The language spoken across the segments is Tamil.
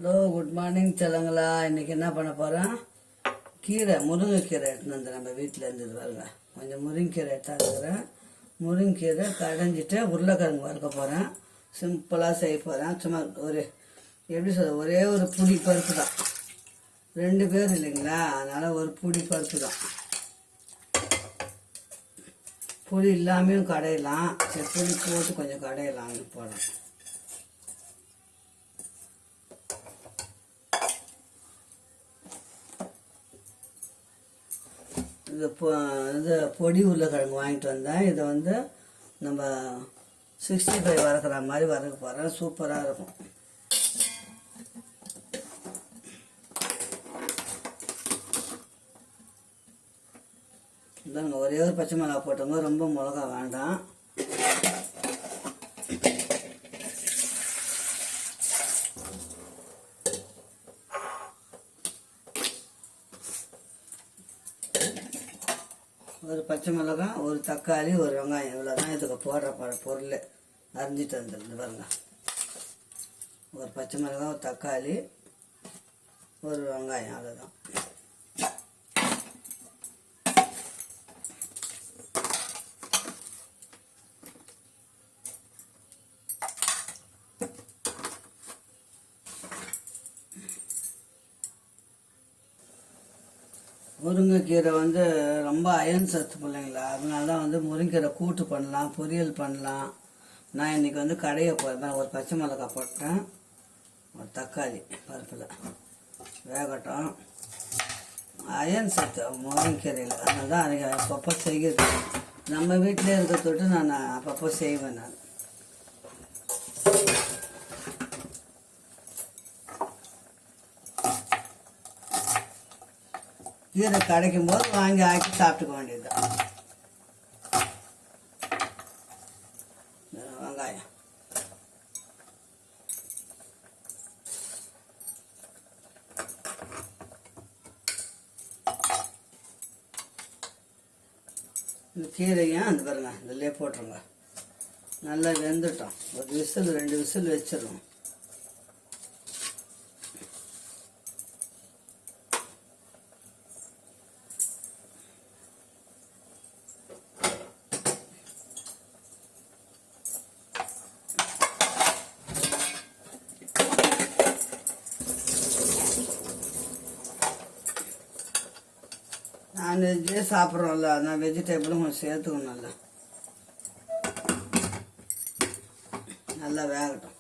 ஹலோ, குட் மார்னிங் சொல்லுங்களா. இன்றைக்கி என்ன பண்ண போகிறேன்? கீரை, முருங்கைக்கீரை எடுத்துன்னு வந்து நம்ம வீட்டில் இருந்தது பாருங்க. கொஞ்சம் முருங்கைக்கீரை எடுத்தாந்துக்கிறேன். முருங்கைக்கீரை கடைஞ்சிட்டு உருளைக்கிழங்கு வறுக்க போகிறேன். சிம்பிளாக செய்ய போகிறேன். சும்மா எப்படி சொல்ல, ஒரே ஒரு புடி பருப்பு தான். 2 பேர் இல்லைங்களா, அதனால் ஒரு புடி பருப்பு தான். புளி இல்லாமையும் கடையலாம். சரி, புளி போட்டு கொஞ்சம் கடையலாம்னு போகிறேன். இது பொடி உருளைக்கிழங்கு வாங்கிட்டு வந்தேன். இதை வந்து நம்ம 65 வறுக்கிற மாதிரி வறுக்க போகிறேன். சூப்பராக இருக்கும். இதாங்க, ஒரே ஒரு பச்சை மிளகா போட்டோங்க, ரொம்ப மிளகா வேண்டாம். ஒரு பச்சை மிளகாய், ஒரு தக்காளி, ஒரு வெங்காயம், இவ்வளோதான் இதுக்கு போடுற பொருள். அரிஞ்சிட்டு வந்துருந்து பாருங்க. ஒரு பச்சை மிளகாய், ஒரு தக்காளி, ஒரு வெங்காயம், அவ்வளோதான். முருங்கைக்கீரை வந்து ரொம்ப அயன் சத்து பிள்ளைங்களா, அதனால தான் வந்து முருங்கைக்கீரை கூட்டு பண்ணலாம், பொரியல் பண்ணலாம். நான் இன்றைக்கி வந்து கடையை போகிறேன். ஒரு பச்சை மிளகாய் போட்டேன், ஒரு தக்காளி பருப்பில் வேகட்டும். அயன் சத்து முருங்கைக்கீரையில், அதனால தான் அன்றைக்கி அப்பப்போ செய்கிறது. நம்ம வீட்டிலே இருக்க தொட்டு நான் அப்பப்போ செய்வேன். நான் கீரை கிடைக்கும் போது வாங்கி ஆக்கி சாப்பிட்டுக்க வேண்டியதுதான். வெங்காயம், இந்த கீரையும் அந்த பாருங்க, இதிலே போட்டுருங்க. நல்லா வெந்துட்டோம். ஒரு விசில் 2 விசில் வச்சிடணும். நான்வெஜ்ஜே சாப்பிட்றோம்ல, அதனால் வெஜிடபிளும் கொஞ்சம் சேர்த்துக்கணும்ல. நல்லா வேகட்டும்.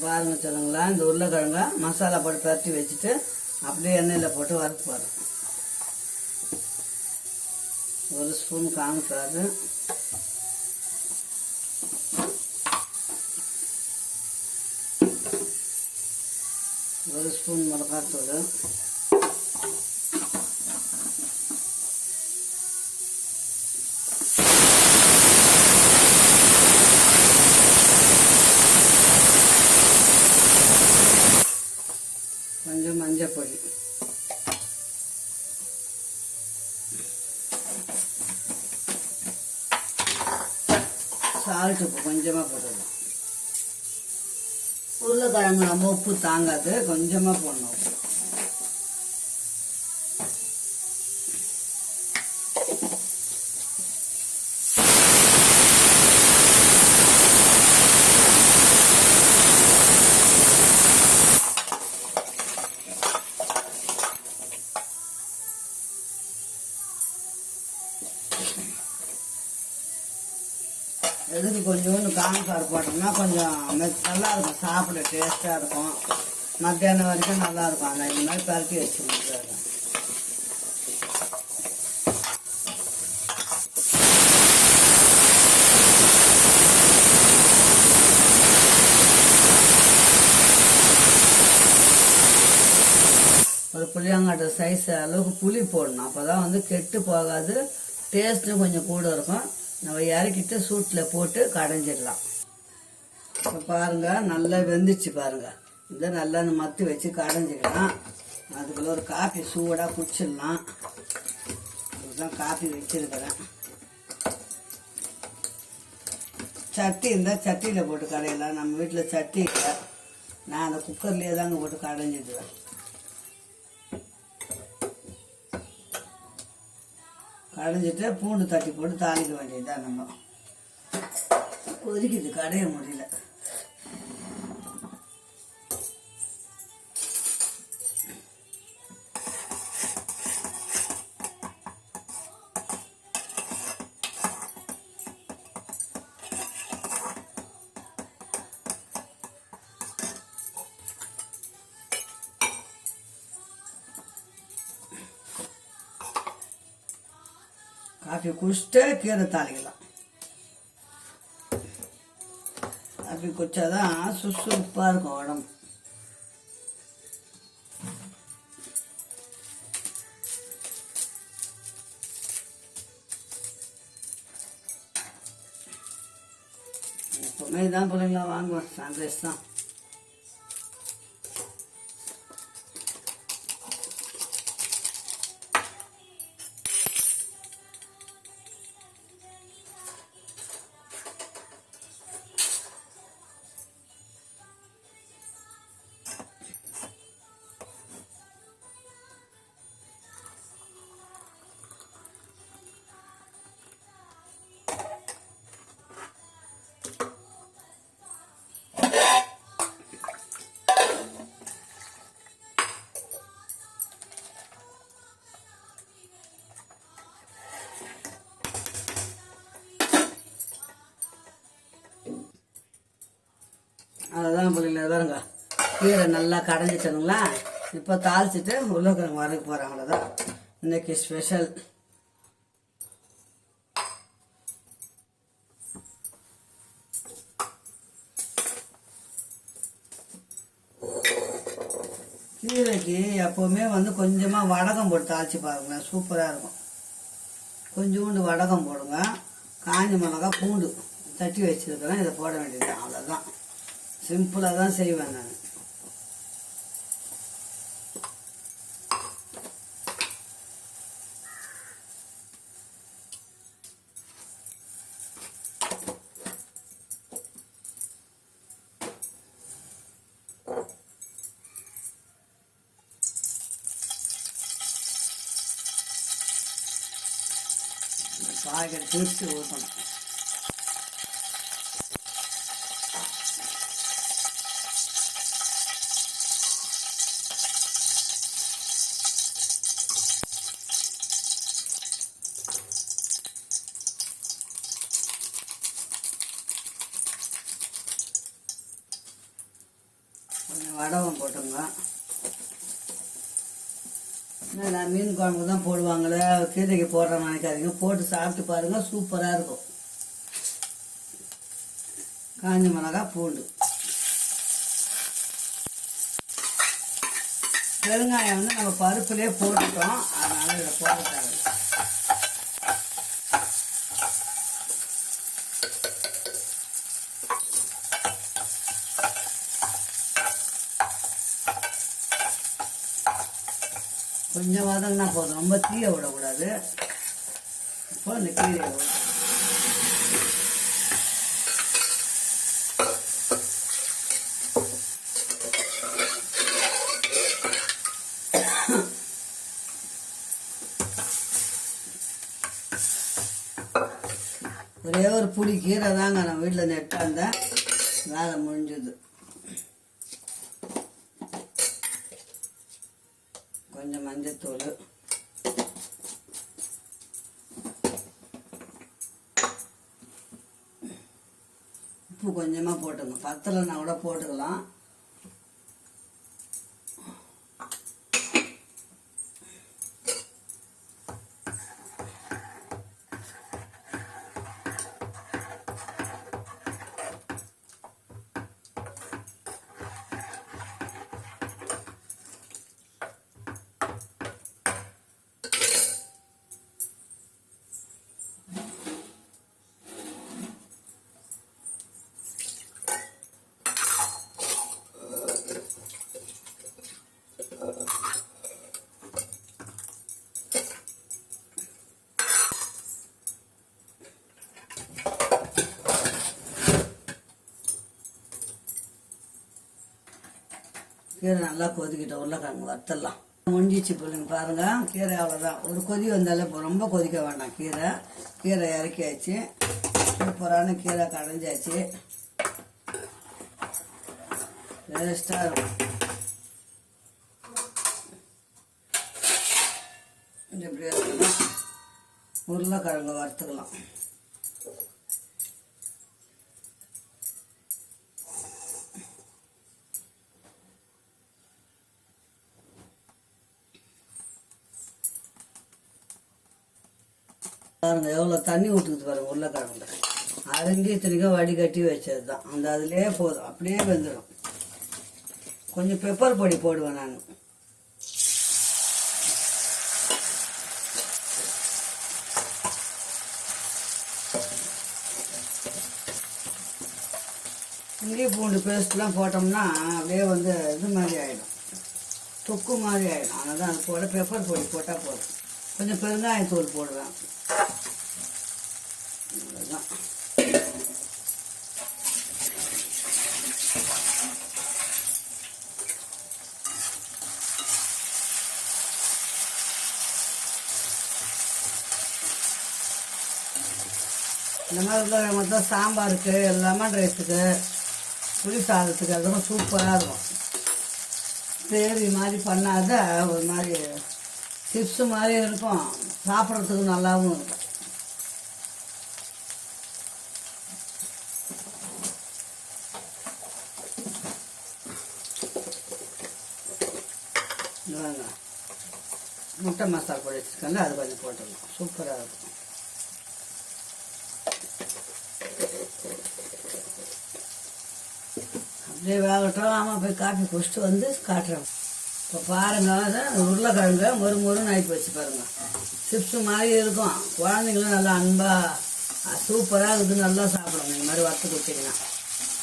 பாருங்க சொல்லுங்களா, இந்த உருளைக்கிழங்க மசாலா போட்டு பரட்டி வச்சுட்டு அப்படியே எண்ணெயில் போட்டு வறுக்க போகிறேன். 1 ஸ்பூன் கார்ன்ஃப்ளவர், 1 ஸ்பூன் மிளகாத்தூள், கொஞ்சம் மஞ்சள் பொடி, சால்ட் உப்பு கொஞ்சமாக போட்டுடலாம். உருளைக்கிழங்கு நம்ம உப்பு தாங்காது, கொஞ்சமாக போடணும் உப்பு. எதுக்கு கொஞ்சோண்டு கார்ன்ஃப்ளவர் போட்டோம்னா கொஞ்சம் நல்லா இருக்கும், சாப்பிட டேஸ்ட்டாக இருக்கும். மத்தியானம் வரைக்கும் நல்லா இருக்கும். அந்த இது மாதிரி பரட்டி வச்சுக்கணும். ஒரு புளியாங்காட்டு சைஸ் அளவுக்கு புளி போடணும். அப்போ தான் வந்து கெட்டு போகாது, டேஸ்ட்டும் கொஞ்சம் கூட இருக்கும். நம்ம இறக்கிட்டு சூட்டில் போட்டு கடைஞ்சிடலாம். இப்போ பாருங்கள், நல்லா வெந்துச்சு பாருங்கள். இதை நல்லா மத்து வச்சு கடைஞ்சிக்கலாம். அதுக்குள்ள ஒரு காஃபி சூடாக குடிச்சிடலாம். அதுதான் காஃபி வச்சுருக்கிறேன். சட்டி இருந்தால் சட்டியில் போட்டு கடையலாம். நம்ம வீட்டில் சட்டி இல்லை, நான் அந்த குக்கர்லேயே தாங்க போட்டு கடைஞ்சிடுவேன். கடைஞ்சிட்டு பூண்டு தட்டி போட்டு தாளிக்க வேண்டியதுதான். நம்ம கொதிக்குது, கடைய முடியல. காஃபி குடிச்சிட்டு கீரை தாளிக்கலாம். காஃபி குடிச்சாதான் சுறுசுறுப்பாக இருக்கும் உடம்பு. எப்பவுமே தான் பிள்ளைங்களா வாங்குவேன், சாண்ட்விச் தான். அதுதான் பிள்ளைங்கள பாருங்க, கீரை நல்லா கடைஞ்சிட்டனுங்களா. இப்போ தாளிச்சிட்டு உருளைக்கிழங்கு வறுக்க போகிறேன். அவ்வளோதான் இன்னைக்கு ஸ்பெஷல். கீரைக்கு எப்போவுமே கொஞ்சமாக வடகம் போட்டு தாளித்து பாருங்க, சூப்பராக இருக்கும். கொஞ்சோண்டு வடகம் போடுங்க, காஞ்ச மிளகா பூண்டு தட்டி வச்சுருக்கிறேன், இதை போட வேண்டியது. அவ்வளோதான், சிம்பிளாக தான் செய்வேன் நான். பாக்கெட் பிரித்து ஊற்றணும். கொஞ்சம் வடகம் போட்டுங்க. நான் மீன் குழம்பு தான் போடுவாங்களே, கீரைக்கு போடுறேன்னு நினைக்காதீங்க, போட்டு சாப்பிட்டு பாருங்க, சூப்பராக இருக்கும். காஞ்ச மிளகா பூண்டு, பெருங்காயம் நம்ம பருப்புலேயே போட்டுட்டோம், அதனால இதை போட தேவை. கொஞ்சம் வதங்கினா போதும், ரொம்ப தீய விடக்கூடாது. இப்போ இந்த கீரையை ஒரே ஒரு புளி கீரை தாங்க நம்ம வீட்டில் நெட்டாந்தேன், வேலை முடிஞ்சது. கொஞ்சம் மஞ்சத்தூள், உப்பு கொஞ்சமாக போட்டுங்க, பத்தலைன்னா கூட போட்டுக்கலாம். கீரை நல்லா கொதிக்கிட்டோம், உருளைக்கிழங்கு வறுத்தலாம். முடிஞ்சிச்சு பிள்ளைங்க பாருங்கள். கீரை அவ்வளோதான், ஒரு கொதி வந்தாலே ரொம்ப கொதிக்க வேண்டாம். கீரை இறக்கியாச்சு, சூப்பரான கீரை கடைஞ்சாச்சு, டேஸ்ட்டாக இருக்கும். இப்படியே உருளைக்கிழங்கு வறுத்துக்கலாம். பாருங்க எவ்வளோ தண்ணி ஊற்றுக்குது பாருங்க. உருளைக்கிழங்குல அரைஞ்சி இத்தனைக்கும் வடிகட்டி வச்சது தான். அந்த அதுலேயே போதும், அப்படியே வெந்துடும். கொஞ்சம் பெப்பர் பொடி போடுவேன் நான். இஞ்சி பூண்டு பேஸ்ட்லாம் போட்டோம்னா அப்படியே இது மாதிரி ஆகிடும், தொக்கு மாதிரி ஆகிடும். அதனால் அது போட பெப்பர் பொடி போட்டால் போதும். கொஞ்சம் பெருங்காயத்தூள் போடுவேன், அதுதான். இந்த மாதிரி உருளைக்கிழங்கு தான் சாம்பாருக்கு, லெமன் ரைஸுக்கு, புளி சாதத்துக்கு அதெல்லாம் சூப்பராக இருக்கும். கிரேவி மாதிரி பண்ணாத ஒரு மாதிரி சிப்ஸு மாதிரி இருக்கும், சாப்பிட்றதுக்கு நல்லாவும் இருக்கும். முட்டை மசாலா பொடி வச்சுருக்கேன்ல, அது கொஞ்சம் போட்டுடலாம், சூப்பராக இருக்கும். அப்படியே வேகட்டும். ஆமாம், போய் காஃபி குடிச்சிட்டு காட்டுறேன். இப்போ பாருங்கள், உருளைக்கிழங்கு மொறுன்னு ஆகி வச்சு பாருங்கள். சிப்ஸு மாதிரி இருக்கும். குழந்தைங்களும் நல்லா அன்பாக சூப்பராக இருக்குது, நல்லா சாப்பிடுங்க. இந்த மாதிரி வறுத்து கொடுத்தீங்கன்னா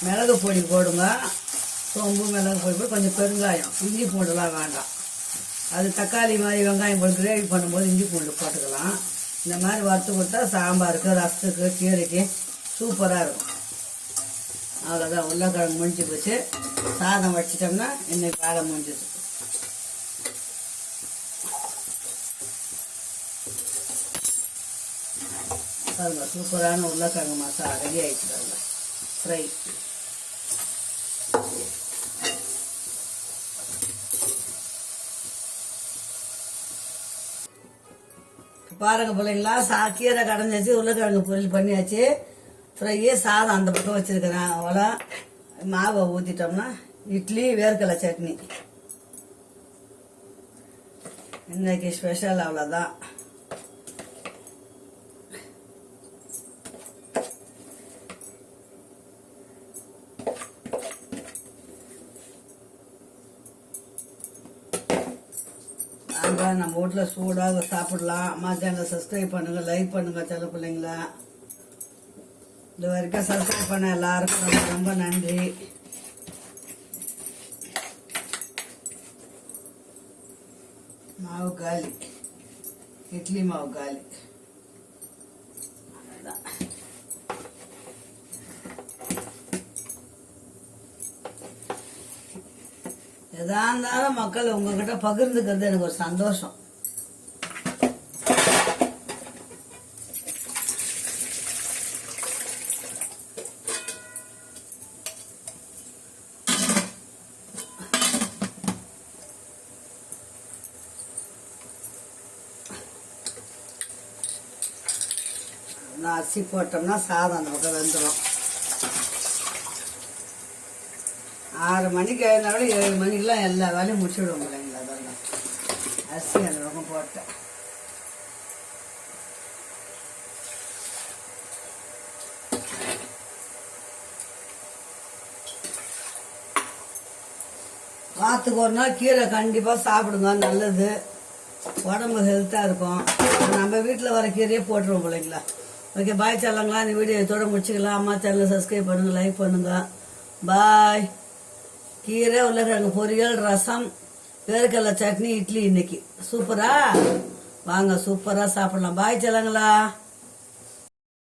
மிளகு பொடி போடுங்க, சோம்பு மிளகு பொடி போட்டு கொஞ்சம் பெருங்காயம், இஞ்சி பூண்டுலாம் வேண்டாம். அது தக்காளி மாதிரி வெங்காயம் போட்டு கிரேவி பண்ணும்போது இஞ்சி பூண்டு போட்டுக்கலாம். இந்த மாதிரி வறுத்து கொடுத்தா சாம்பாருக்கு, ரசத்துக்கு, கீரைக்கு சூப்பராக இருக்கும். அவ்வளோதான், உருளைக்கிழங்கு முடிஞ்சு போச்சு. சாதம் வச்சிட்டோம்னா இன்னைக்கு வேலை முடிஞ்சிது. பாருங்க, சூப்பரான உருளைக்கிழங்கு மசாலா ரெடி ஆகிடுச்சு பாருங்க, ஃப்ரை. பாருங்க பிள்ளைங்களா, கீரை கடைஞ்சாச்சு, உருளைக்கிழங்கு பொரியல் பண்ணியாச்சு, ஃப்ரையே. சாதம் அந்த பக்கம் வச்சுருக்கிறேன். அவ்வளோ மாவை ஊற்றிட்டோம்னா இட்லி, வேர்க்கடலை சட்னி இன்னைக்கு ஸ்பெஷல். அவ்வளோதான். நம்ம வீட்டில் சூடாக சாப்பிடலாம். அம்மா சேனலை சப்ஸ்கிரைப் பண்ணுங்கள், லைக் பண்ணுங்கள். சில பிள்ளைங்களா இது வரைக்கும் சப்ஸ்கிரைப் பண்ண எல்லாருக்கும் ரொம்ப ரொம்ப நன்றி. மாவு காலி, இட்லி மாவு காலி. அவ்வளோதான். எதா இருந்தாலும் மக்கள் உங்ககிட்ட பகிர்ந்துக்கிறது எனக்கு ஒரு சந்தோஷம். அரிசி போட்டோம்னா சாதம் அந்த பக்கம் வெந்துடும். 6 மணிக்கு எழுந்தாலும் 7 மணிக்கெலாம் எல்லா வேலையும் முடிச்சுடுவோம் இல்லைங்களா. அதெல்லாம் அரிசி அந்த பக்கம் போட்டேன். வாரத்துக்கு ஒரு நாள் கீரை கண்டிப்பாக சாப்பிடுங்க, நல்லது, உடம்பு ஹெல்த்தாக இருக்கும். நம்ம வீட்டில் வர கீரையே போட்டுருவோம் பிள்ளைங்களா. ஓகே, பாய் சொல்லங்களா. இந்த வீடியோ இதோட முடிச்சுக்கலாம். அம்மா சேனலை சப்ஸ்கிரைப் பண்ணுங்கள், லைக் பண்ணுங்கள். பாய். கீரை, உருளைக்கிழங்கு பொரியல், ரசம், வேர்க்கடலை சட்னி, இட்லி இன்னைக்கு சூப்பரா. வாங்க, சூப்பராக சாப்பிடலாம். பாய் சொல்லங்களா.